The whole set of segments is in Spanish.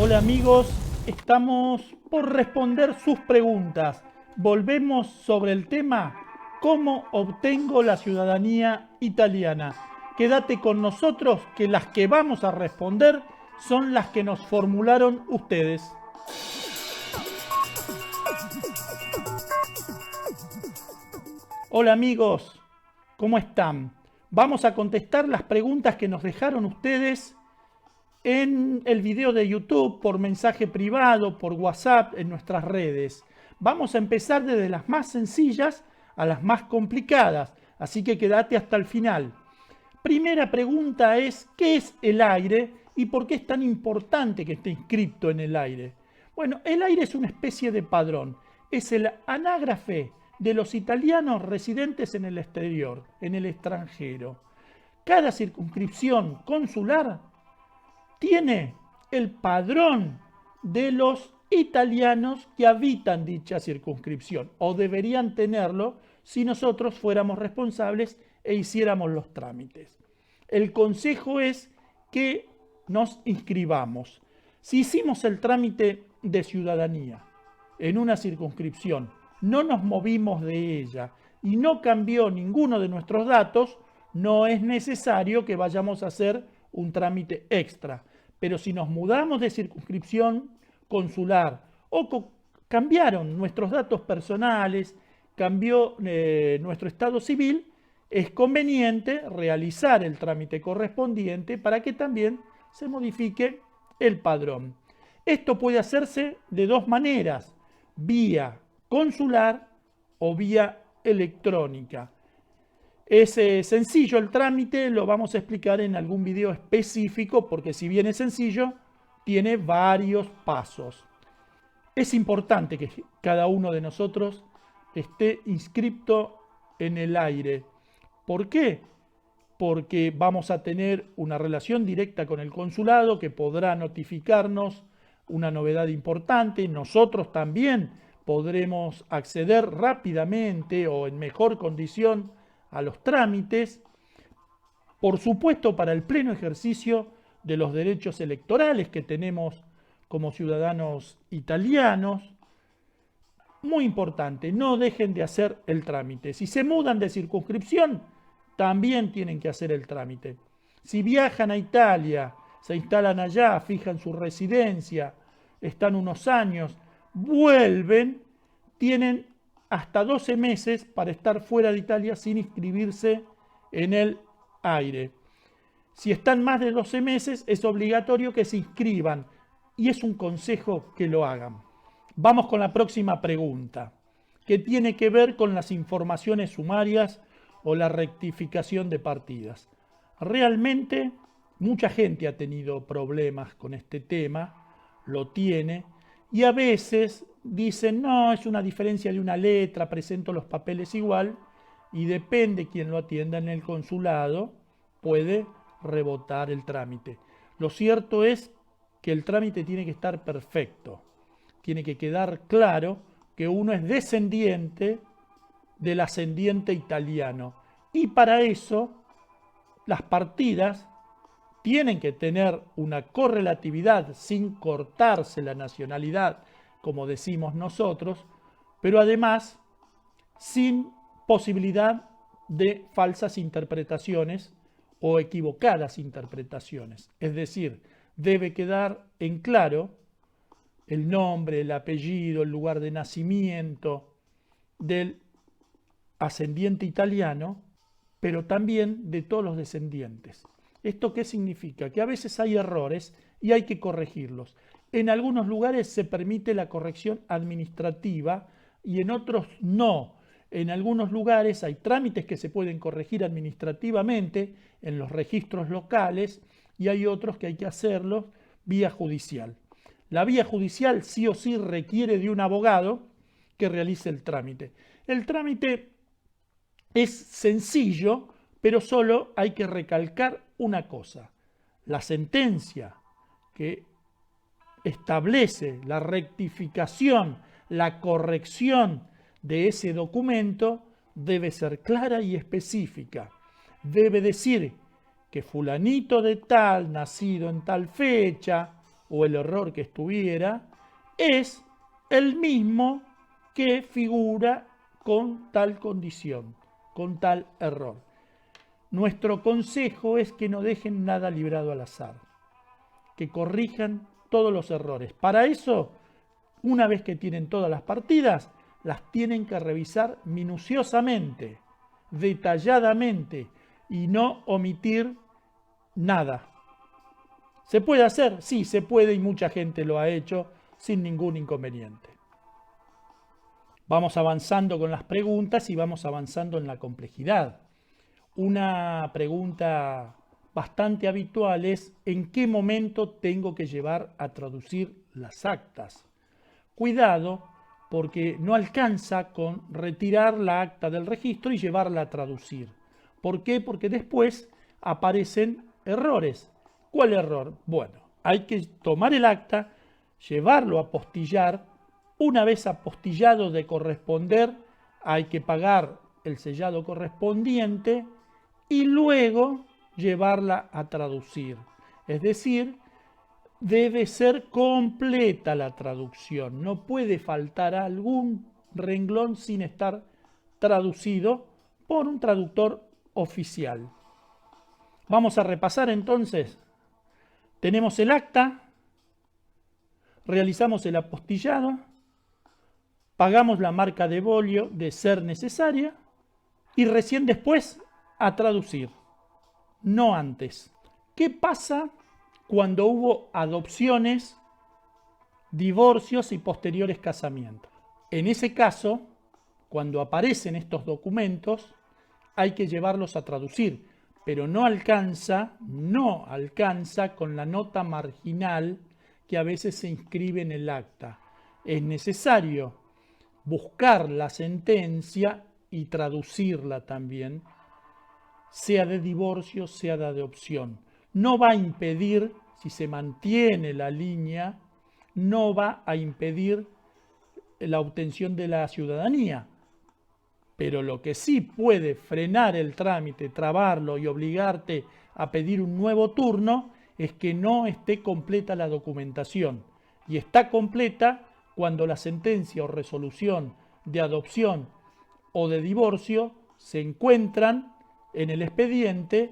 Hola amigos, estamos por responder sus preguntas. Volvemos sobre el tema ¿cómo obtengo la ciudadanía italiana? Quédate con nosotros que las que vamos a responder son las que nos formularon ustedes. Hola amigos, ¿cómo están? Vamos a contestar las preguntas que nos dejaron ustedes en el video de YouTube, por mensaje privado, por WhatsApp, en nuestras redes. Vamos a empezar desde las más sencillas a las más complicadas, así que quédate hasta el final. Primera pregunta es, ¿qué es el aire y por qué es tan importante que esté inscrito en el aire? Bueno, el aire es una especie de padrón, es el anágrafe de los italianos residentes en el exterior, en el extranjero. Cada circunscripción consular tiene el padrón de los italianos que habitan dicha circunscripción, o deberían tenerlo si nosotros fuéramos responsables e hiciéramos los trámites. El consejo es que nos inscribamos. Si hicimos el trámite de ciudadanía en una circunscripción, no nos movimos de ella y no cambió ninguno de nuestros datos, no es necesario que vayamos a hacer un trámite extra. Pero si nos mudamos de circunscripción consular o cambiaron nuestros datos personales, cambió nuestro estado civil, es conveniente realizar el trámite correspondiente para que también se modifique el padrón. Esto puede hacerse de dos maneras, vía consular o vía electrónica. Es sencillo el trámite, lo vamos a explicar en algún video específico, porque si bien es sencillo, tiene varios pasos. Es importante que cada uno de nosotros esté inscrito en el aire. ¿Por qué? Porque vamos a tener una relación directa con el consulado que podrá notificarnos una novedad importante. Nosotros también podremos acceder rápidamente o en mejor condición a los trámites, por supuesto para el pleno ejercicio de los derechos electorales que tenemos como ciudadanos italianos. Muy importante, no dejen de hacer el trámite. Si se mudan de circunscripción, también tienen que hacer el trámite. Si viajan a Italia, se instalan allá, fijan su residencia, están unos años, vuelven, tienen hasta 12 meses para estar fuera de Italia sin inscribirse en el aire. Si están más de 12 meses, es obligatorio que se inscriban y es un consejo que lo hagan. Vamos con la próxima pregunta, que tiene que ver con las informaciones sumarias o la rectificación de partidas. Realmente mucha gente ha tenido problemas con este tema, lo tiene, y a veces dicen, no, es una diferencia de una letra, presento los papeles igual, y depende quién lo atienda en el consulado, puede rebotar el trámite. Lo cierto es que el trámite tiene que estar perfecto, tiene que quedar claro que uno es descendiente del ascendiente italiano, y para eso las partidas tienen que tener una correlatividad sin cortarse la nacionalidad, como decimos nosotros, pero además sin posibilidad de falsas interpretaciones o equivocadas interpretaciones. Es decir, debe quedar en claro el nombre, el apellido, el lugar de nacimiento del ascendiente italiano, pero también de todos los descendientes. ¿Esto qué significa? Que a veces hay errores y hay que corregirlos. En algunos lugares se permite la corrección administrativa y en otros no. En algunos lugares hay trámites que se pueden corregir administrativamente en los registros locales y hay otros que hay que hacerlos vía judicial. La vía judicial sí o sí requiere de un abogado que realice el trámite. El trámite es sencillo, pero solo hay que recalcar una cosa. La sentencia que establece la rectificación, la corrección de ese documento debe ser clara y específica. Debe decir que fulanito de tal, nacido en tal fecha, o el error que estuviera, es el mismo que figura con tal condición, con tal error. Nuestro consejo es que no dejen nada librado al azar, que corrijan todos los errores. Para eso, una vez que tienen todas las partidas, las tienen que revisar minuciosamente, detalladamente, y no omitir nada. ¿Se puede hacer? Sí, se puede, y mucha gente lo ha hecho sin ningún inconveniente. Vamos avanzando con las preguntas y vamos avanzando en la complejidad. Una pregunta bastante habitual es: ¿en qué momento tengo que llevar a traducir las actas? Cuidado, porque no alcanza con retirar la acta del registro y llevarla a traducir. ¿Por qué? Porque después aparecen errores. ¿Cuál error? Bueno, hay que tomar el acta, llevarlo a apostillar. Una vez apostillado de corresponder, hay que pagar el sellado correspondiente y luego llevarla a traducir. Es decir, debe ser completa la traducción. No puede faltar algún renglón sin estar traducido por un traductor oficial. Vamos a repasar entonces. Tenemos el acta, realizamos el apostillado, pagamos la marca de bolio de ser necesaria y recién después a traducir, no antes. ¿Qué pasa cuando hubo adopciones, divorcios y posteriores casamientos? En ese caso, cuando aparecen estos documentos, hay que llevarlos a traducir, pero no alcanza con la nota marginal que a veces se inscribe en el acta. Es necesario buscar la sentencia y traducirla también, sea de divorcio, sea de adopción. No va a impedir, si se mantiene la línea, no va a impedir la obtención de la ciudadanía. Pero lo que sí puede frenar el trámite, trabarlo y obligarte a pedir un nuevo turno es que no esté completa la documentación. Y está completa cuando la sentencia o resolución de adopción o de divorcio se encuentran en el expediente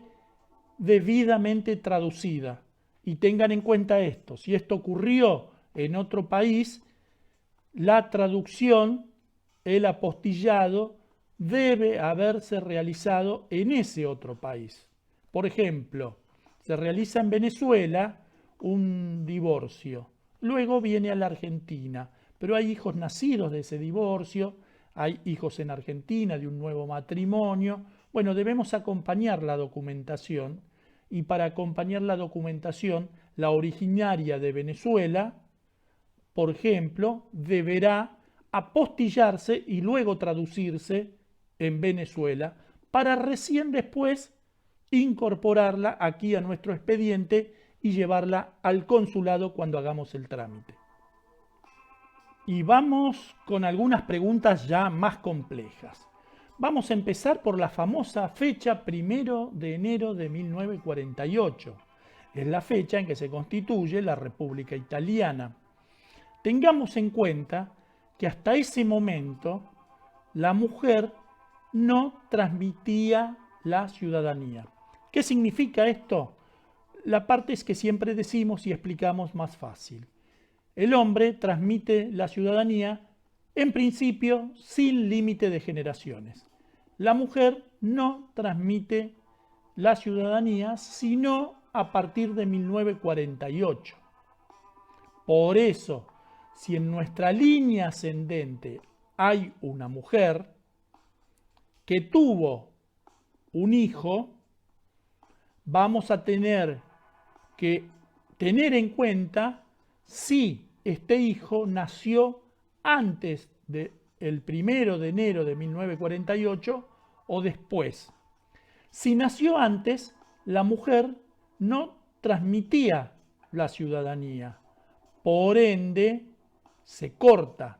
debidamente traducida. Y tengan en cuenta esto: si esto ocurrió en otro país, la traducción, el apostillado, debe haberse realizado en ese otro país. Por ejemplo, se realiza en Venezuela un divorcio, luego viene a la Argentina, pero hay hijos nacidos de ese divorcio, hay hijos en Argentina de un nuevo matrimonio. Bueno, debemos acompañar la documentación, y para acompañar la documentación, la originaria de Venezuela, por ejemplo, deberá apostillarse y luego traducirse en Venezuela para recién después incorporarla aquí a nuestro expediente y llevarla al consulado cuando hagamos el trámite. Y vamos con algunas preguntas ya más complejas. Vamos a empezar por la famosa fecha 1 de enero de 1948. Es la fecha en que se constituye la República Italiana. Tengamos en cuenta que hasta ese momento la mujer no transmitía la ciudadanía. ¿Qué significa esto? La parte es que siempre decimos y explicamos más fácil. El hombre transmite la ciudadanía en principio sin límite de generaciones. La mujer no transmite la ciudadanía sino a partir de 1948. Por eso, si en nuestra línea ascendente hay una mujer que tuvo un hijo, vamos a tener que tener en cuenta si este hijo nació antes del 1 de enero de 1948 o después. Si nació antes, la mujer no transmitía la ciudadanía. Por ende, se corta.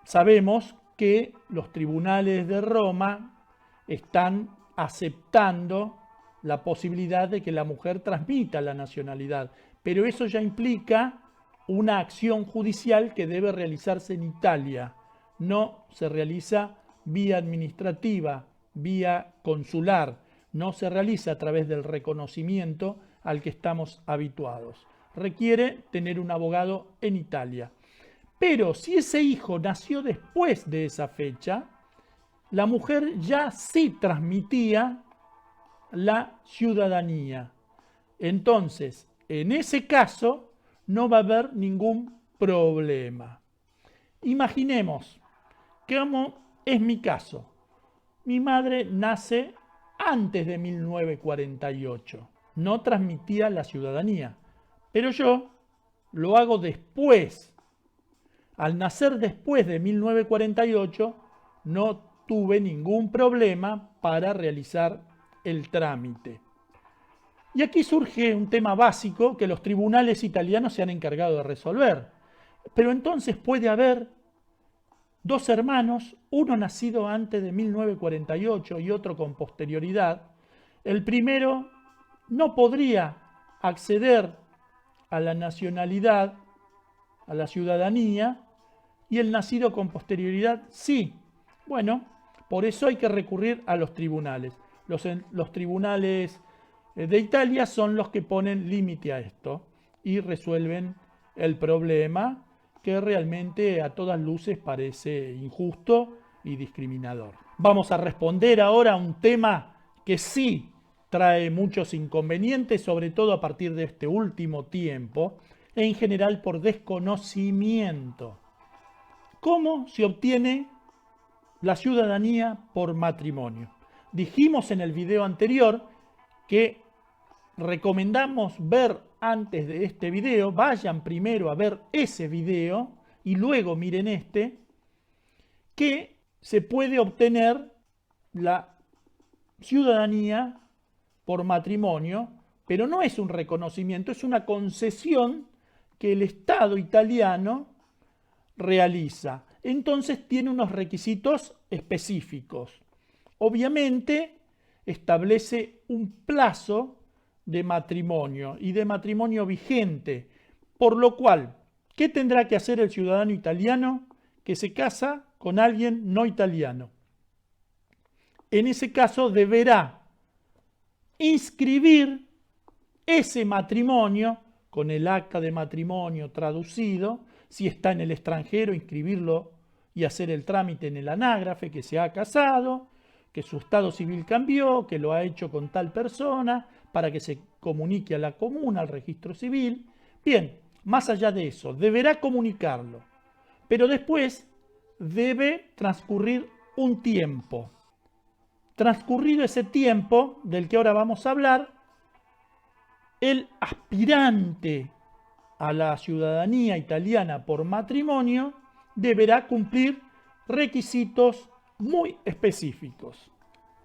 Sabemos que los tribunales de Roma están aceptando la posibilidad de que la mujer transmita la nacionalidad, pero eso ya implica una acción judicial que debe realizarse en Italia. No se realiza vía administrativa, vía consular, no se realiza a través del reconocimiento al que estamos habituados. Requiere tener un abogado en Italia. Pero si ese hijo nació después de esa fecha, la mujer ya sí transmitía la ciudadanía. Entonces, en ese caso, no va a haber ningún problema. Imaginemos cómo es mi caso. Mi madre nace antes de 1948. No transmitía la ciudadanía, pero yo lo hago después. Al nacer después de 1948, no tuve ningún problema para realizar el trámite. Y aquí surge un tema básico que los tribunales italianos se han encargado de resolver. Pero entonces puede haber dos hermanos, uno nacido antes de 1948 y otro con posterioridad. El primero no podría acceder a la nacionalidad, a la ciudadanía, y el nacido con posterioridad sí. Bueno, por eso hay que recurrir a los tribunales. Los tribunales de Italia son los que ponen límite a esto y resuelven el problema que realmente a todas luces parece injusto y discriminador. Vamos a responder ahora a un tema que sí trae muchos inconvenientes, sobre todo a partir de este último tiempo, en general por desconocimiento. ¿Cómo se obtiene la ciudadanía por matrimonio? Dijimos en el video anterior que recomendamos ver antes de este video, vayan primero a ver ese video y luego miren este, que se puede obtener la ciudadanía por matrimonio, pero no es un reconocimiento, es una concesión que el Estado italiano realiza. Entonces tiene unos requisitos específicos. Obviamente establece un plazo de matrimonio y de matrimonio vigente, por lo cual, ¿qué tendrá que hacer el ciudadano italiano que se casa con alguien no italiano? En ese caso deberá inscribir ese matrimonio con el acta de matrimonio traducido, si está en el extranjero, inscribirlo y hacer el trámite en el anágrafe que se ha casado, que su estado civil cambió, que lo ha hecho con tal persona, para que se comunique a la comuna, al registro civil. Bien, más allá de eso, deberá comunicarlo, pero después debe transcurrir un tiempo. Transcurrido ese tiempo, del que ahora vamos a hablar, el aspirante a la ciudadanía italiana por matrimonio deberá cumplir requisitos muy específicos.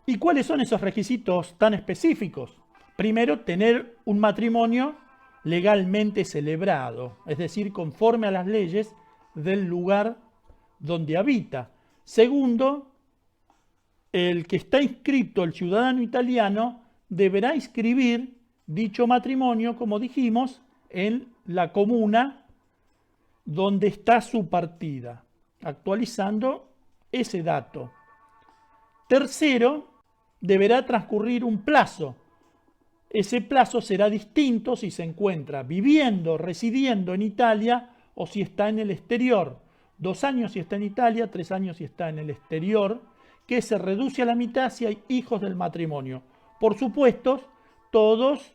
¿Y cuáles son esos requisitos tan específicos? Primero, tener un matrimonio legalmente celebrado, es decir, conforme a las leyes del lugar donde habita. Segundo, el que está inscrito, el ciudadano italiano, deberá inscribir dicho matrimonio, como dijimos, en la comuna donde está su partida, actualizando ese dato. Tercero, deberá transcurrir un plazo. Ese plazo será distinto si se encuentra viviendo, residiendo en Italia o si está en el exterior. 2 años si está en Italia, 3 años si está en el exterior, que se reduce a la mitad si hay hijos del matrimonio. Por supuesto, todos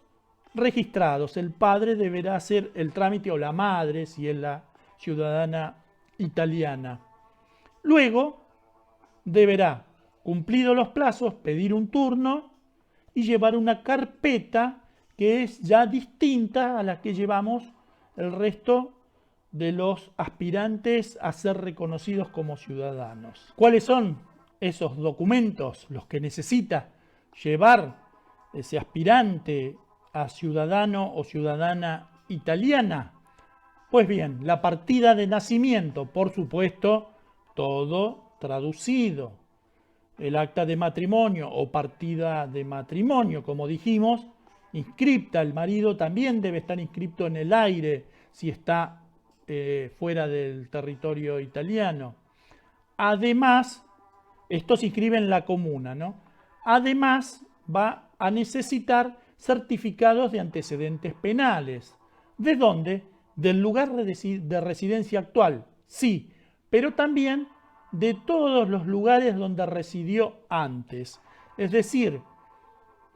registrados. El padre deberá hacer el trámite o la madre, si es la ciudadana italiana. Luego, deberá, cumplidos los plazos, pedir un turno y llevar una carpeta que es ya distinta a la que llevamos el resto de los aspirantes a ser reconocidos como ciudadanos. ¿Cuáles son esos documentos, los que necesita llevar ese aspirante a ciudadano o ciudadana italiana? Pues bien, la partida de nacimiento, por supuesto, todo traducido. El acta de matrimonio o partida de matrimonio, como dijimos, inscripta, el marido también debe estar inscripto en el AIRE si está fuera del territorio italiano. Además, esto se inscribe en la comuna, ¿no? Además, va a necesitar certificados de antecedentes penales. ¿De dónde? Del lugar de residencia actual, sí, pero también de todos los lugares donde residió antes. Es decir,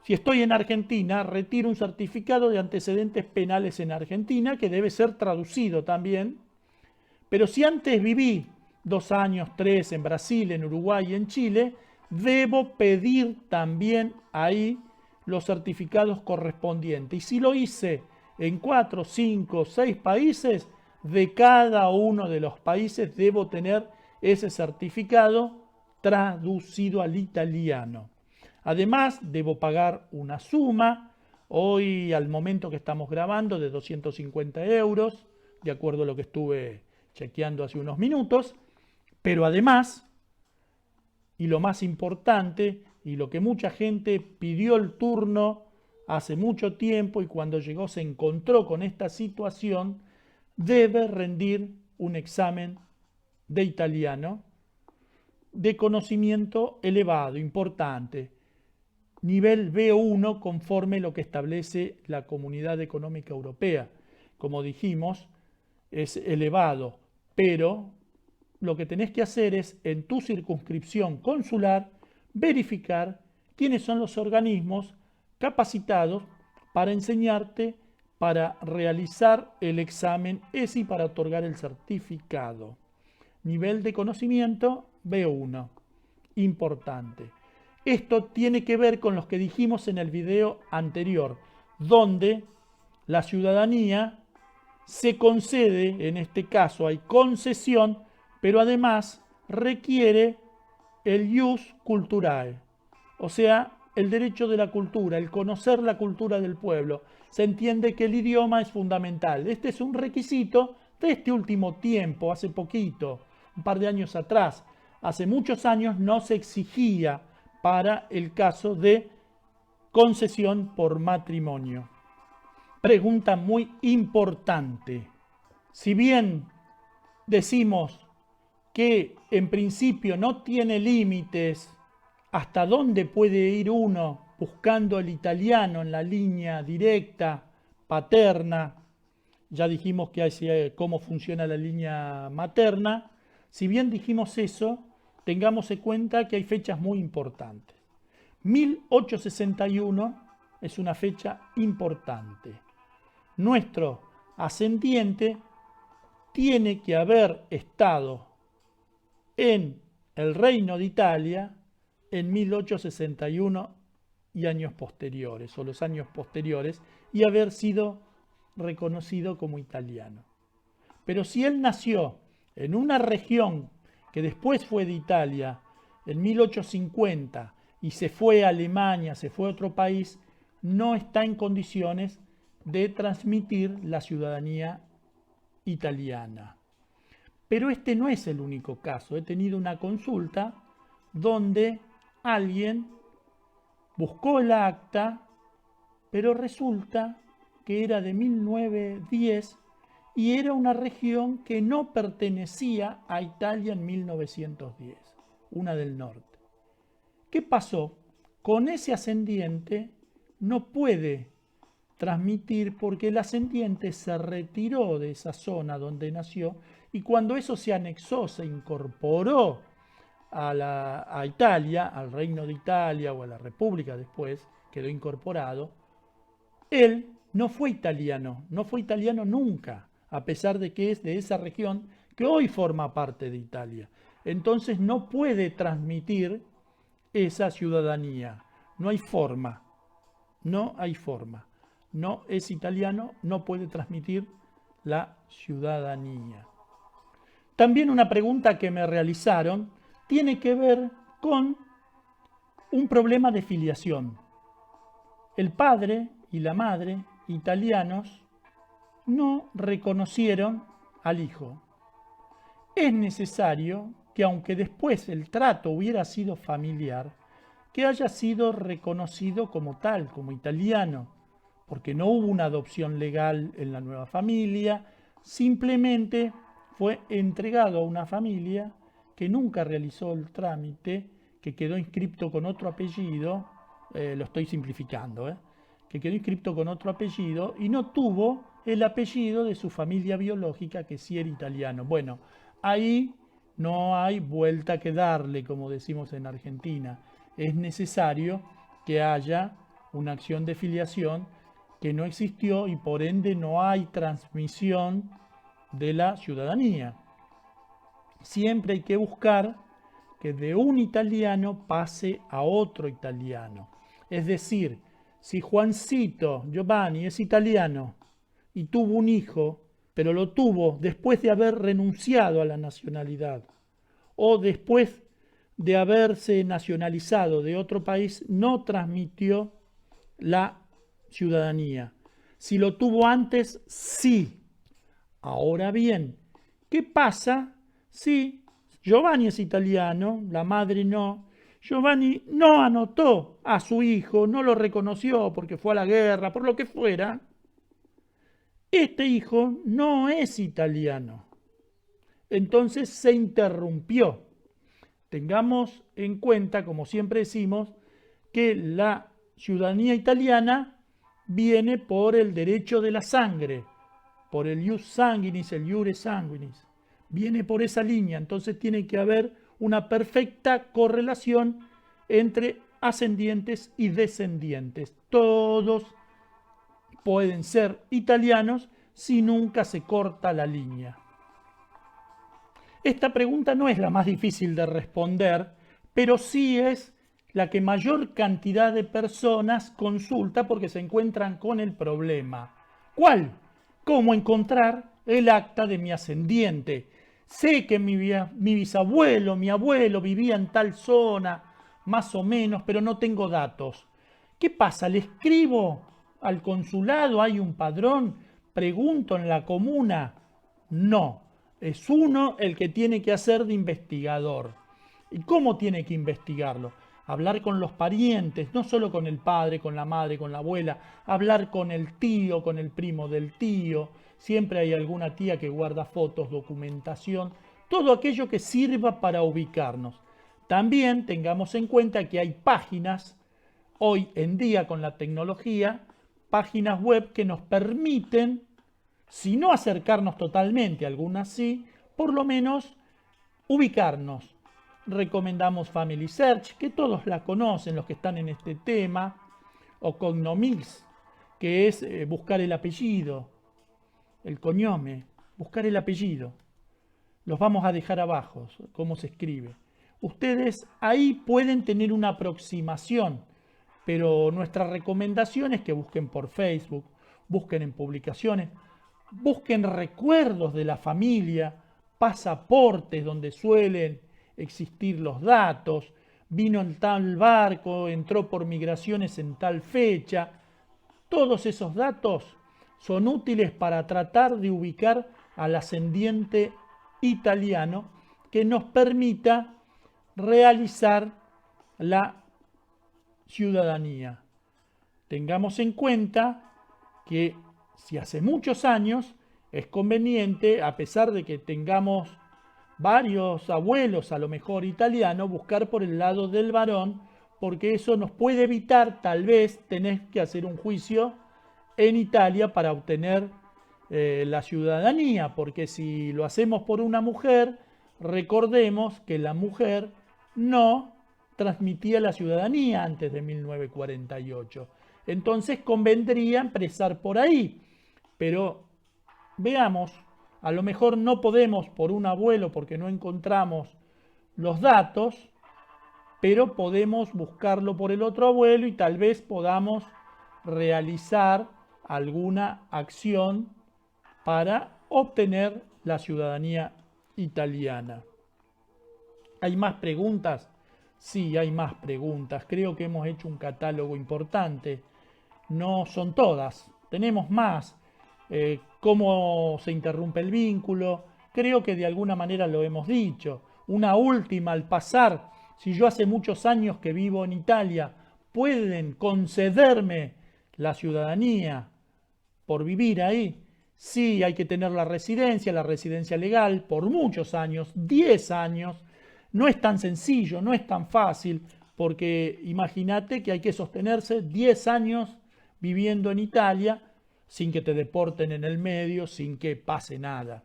si estoy en Argentina, retiro un certificado de antecedentes penales en Argentina, que debe ser traducido también. Pero si antes viví 2 años, 3 en Brasil, en Uruguay y en Chile, debo pedir también ahí los certificados correspondientes. Y si lo hice en 4, 5, 6 países, de cada uno de los países debo tener ese certificado traducido al italiano. Además, debo pagar una suma, hoy al momento que estamos grabando, de 250 euros, de acuerdo a lo que estuve chequeando hace unos minutos, pero además, y lo más importante, y lo que mucha gente pidió el turno hace mucho tiempo y cuando llegó se encontró con esta situación, debe rendir un examen de italiano de conocimiento elevado, importante, nivel B1 conforme lo que establece la Comunidad Económica Europea. Como dijimos, es elevado, pero lo que tenés que hacer es en tu circunscripción consular verificar quiénes son los organismos capacitados para enseñarte, para realizar el examen ESI, para otorgar el certificado. Nivel de conocimiento B1, importante. Esto tiene que ver con lo que dijimos en el video anterior, donde la ciudadanía se concede, en este caso hay concesión, pero además requiere el ius culturae, o sea, el derecho de la cultura, el conocer la cultura del pueblo. Se entiende que el idioma es fundamental. Este es un requisito de este último tiempo, hace poquito, un par de años atrás. Hace muchos años no se exigía para el caso de concesión por matrimonio. Pregunta muy importante. Si bien decimos que en principio no tiene límites hasta dónde puede ir uno buscando el italiano en la línea directa, paterna, ya dijimos que hay cómo funciona la línea materna, si bien dijimos eso, tengamos en cuenta que hay fechas muy importantes. 1861 es una fecha importante. Nuestro ascendiente tiene que haber estado en el Reino de Italia en 1861 y años posteriores, o los años posteriores, y haber sido reconocido como italiano. Pero si él nació en una región que después fue de Italia, en 1850, y se fue a Alemania, se fue a otro país, no está en condiciones de transmitir la ciudadanía italiana. Pero este no es el único caso. He tenido una consulta donde alguien buscó el acta, pero resulta que era de 1910 y era una región que no pertenecía a Italia en 1910, una del norte. ¿Qué pasó? Con ese ascendiente no puede transmitir porque el ascendiente se retiró de esa zona donde nació y cuando eso se anexó, se incorporó a Italia, al Reino de Italia o a la República después, quedó incorporado, él no fue italiano nunca, a pesar de que es de esa región que hoy forma parte de Italia. Entonces no puede transmitir esa ciudadanía. No hay forma. No es italiano, no puede transmitir la ciudadanía. También una pregunta que me realizaron tiene que ver con un problema de filiación. El padre y la madre, italianos, no reconocieron al hijo. Es necesario que, aunque después el trato hubiera sido familiar, que haya sido reconocido como tal, como italiano, porque no hubo una adopción legal en la nueva familia, simplemente fue entregado a una familia que nunca realizó el trámite, que quedó inscripto con otro apellido, lo estoy simplificando, que quedó inscripto con otro apellido y no tuvo el apellido de su familia biológica, que sí era italiano. Bueno, ahí no hay vuelta que darle, como decimos en Argentina. Es necesario que haya una acción de filiación que no existió y por ende no hay transmisión de la ciudadanía. Siempre hay que buscar que de un italiano pase a otro italiano. Es decir, si Juancito Giovanni es italiano y tuvo un hijo, pero lo tuvo después de haber renunciado a la nacionalidad o después de haberse nacionalizado de otro país, no transmitió la ciudadanía. Si lo tuvo antes, sí. Ahora bien, ¿qué pasa si Giovanni es italiano, la madre no? Giovanni no anotó a su hijo, no lo reconoció porque fue a la guerra, por lo que fuera. Este hijo no es italiano. Entonces se interrumpió. Tengamos en cuenta, como siempre decimos, que la ciudadanía italiana viene por el derecho de la sangre, por el ius sanguinis, el iure sanguinis. Viene por esa línea, entonces tiene que haber una perfecta correlación entre ascendientes y descendientes. Todos pueden ser italianos si nunca se corta la línea. Esta pregunta no es la más difícil de responder, pero sí es la que mayor cantidad de personas consulta porque se encuentran con el problema. ¿Cuál? ¿Cómo encontrar el acta de mi ascendiente? Sé que mi bisabuelo, mi abuelo vivía en tal zona, más o menos, pero no tengo datos. ¿Qué pasa? ¿Le escribo al consulado? ¿Hay un padrón? ¿Pregunto en la comuna? No. Es uno el que tiene que hacer de investigador. ¿Y cómo tiene que investigarlo? Hablar con los parientes, no solo con el padre, con la madre, con la abuela, hablar con el tío, con el primo del tío. Siempre hay alguna tía que guarda fotos, documentación, todo aquello que sirva para ubicarnos. También tengamos en cuenta que hay páginas, hoy en día con la tecnología, páginas web que nos permiten, si no acercarnos totalmente, algunas sí, por lo menos ubicarnos. Recomendamos Family Search, que todos la conocen, los que están en este tema, o Cognomix, que es buscar el apellido, el cognome, buscar el apellido. Los vamos a dejar abajo, cómo se escribe. Ustedes ahí pueden tener una aproximación, pero nuestra recomendación es que busquen por Facebook, busquen en publicaciones, busquen recuerdos de la familia, pasaportes donde suelen existir los datos, vino en tal barco, entró por migraciones en tal fecha. Todos esos datos son útiles para tratar de ubicar al ascendiente italiano que nos permita realizar la ciudadanía. Tengamos en cuenta que si hace muchos años es conveniente, a pesar de que tengamos varios abuelos a lo mejor italianos, buscar por el lado del varón, porque eso nos puede evitar tal vez tener que hacer un juicio en Italia para obtener la ciudadanía, porque si lo hacemos por una mujer, recordemos que la mujer no transmitía la ciudadanía antes de 1948. Entonces convendría empezar por ahí, pero veamos, a lo mejor no podemos por un abuelo porque no encontramos los datos, pero podemos buscarlo por el otro abuelo y tal vez podamos realizar alguna acción para obtener la ciudadanía italiana. ¿Hay más preguntas? Sí, hay más preguntas. Creo que hemos hecho un catálogo importante. No son todas, tenemos más. Cómo se interrumpe el vínculo, creo que de alguna manera lo hemos dicho. Una última al pasar, si yo hace muchos años que vivo en Italia, pueden concederme la ciudadanía por vivir ahí. Sí, hay que tener la residencia legal por muchos años, 10 años. No es tan sencillo, no es tan fácil, porque imagínate que hay que sostenerse 10 años viviendo en Italia sin que te deporten en el medio, sin que pase nada.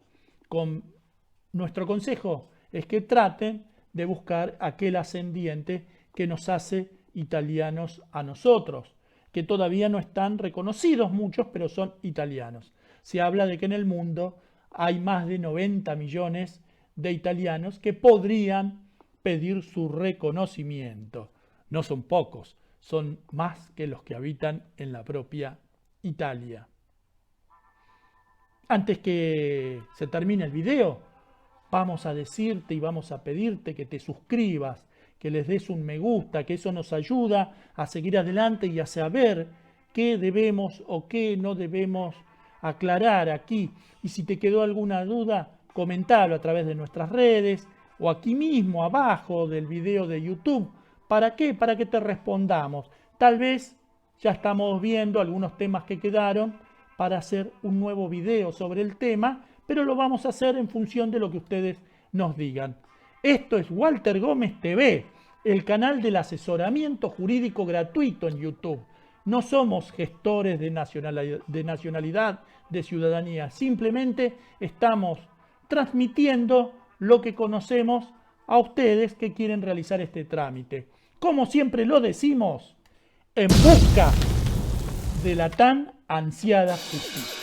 Nuestro consejo es que traten de buscar aquel ascendiente que nos hace italianos a nosotros, que todavía no están reconocidos muchos, pero son italianos. Se habla de que en el mundo hay más de 90 millones de italianos que podrían pedir su reconocimiento. No son pocos, son más que los que habitan en la propia Italia. Antes que se termine el video, vamos a decirte y vamos a pedirte que te suscribas, que les des un me gusta, que eso nos ayuda a seguir adelante y a saber qué debemos o qué no debemos aclarar aquí. Y si te quedó alguna duda, comentalo a través de nuestras redes o aquí mismo abajo del video de YouTube. ¿Para qué? Para que te respondamos. Tal vez ya estamos viendo algunos temas que quedaron para hacer un nuevo video sobre el tema, pero lo vamos a hacer en función de lo que ustedes nos digan. Esto es Walter Gómez TV, el canal del asesoramiento jurídico gratuito en YouTube. No somos gestores de nacionalidad, de ciudadanía. Simplemente estamos transmitiendo lo que conocemos a ustedes que quieren realizar este trámite. Como siempre lo decimos, en busca de la tan ansiada justicia.